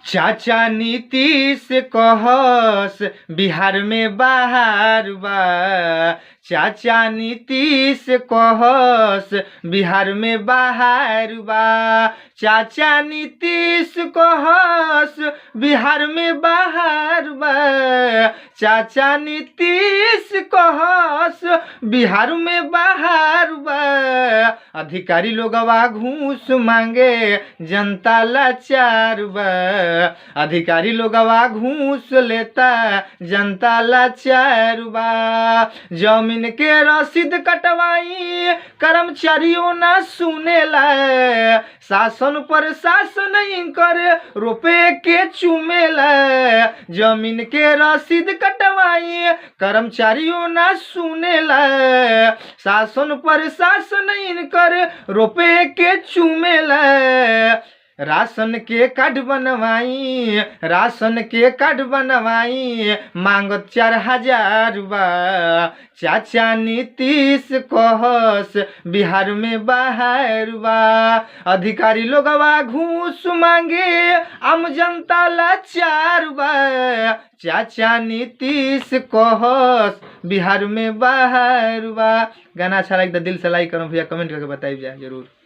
चाचा नीतीश कहस बिहार में बहार बा। चाचा नीतीश कहस बिहार में बहार बा। चाचा नीतीश कहस बिहार में बहार बा। चाचा नीतीश कहस बिहार में बहार बा। अधिकारी लोगवा घूस मांगे जनता लाचार बा। अधिकारी लोगवा घूस लेता जनता लाचार बा। जमीन के रसीद कटवाई कर्मचारियों ना सुनेला। शासन पर शासन करे रुपए के चुमेला। जमीन के रसीद कटवाई कर्मचारियों ना सुनेला। शासन पर शासन करे रुपए के चुमेला। राशन के कार्ड बनवाई, राशन के कार्ड बनवाई, मांगत 4000 बा। चाचा नीतीश कहस बिहार में बहार बा। अधिकारी लोगवा घूस मांगे आम जनता लाचार बा। चाचा नीतीश कहस बिहार में बहार बा। गाना अच्छा लगे तो दिल से लाइक करो भैया, कमेंट करके बताइए जरूर।